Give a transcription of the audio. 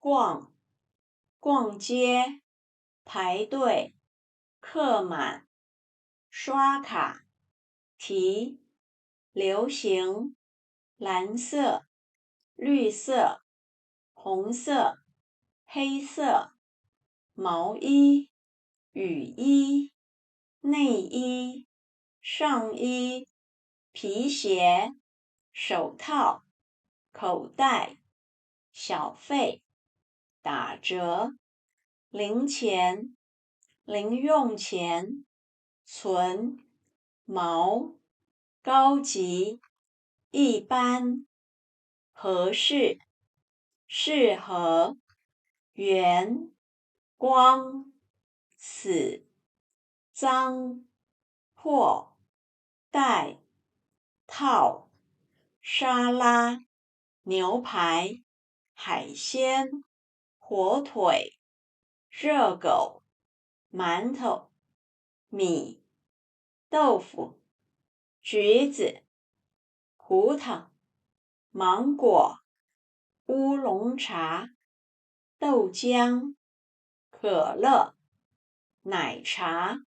逛，逛街，排队，客满，刷卡，提，流行，蓝色，绿色，红色，黑色，毛衣，雨衣，内衣，上衣，皮鞋，手套，口袋，小费，打折，零钱，零用钱，存，毛，高级，一般，合适，适合，圆，光，死，脏，破，带，套，沙拉，牛排，海鲜，火腿，热狗，馒头，米，豆腐，橘子，葡萄，芒果，乌龙茶，豆浆，可乐，奶茶。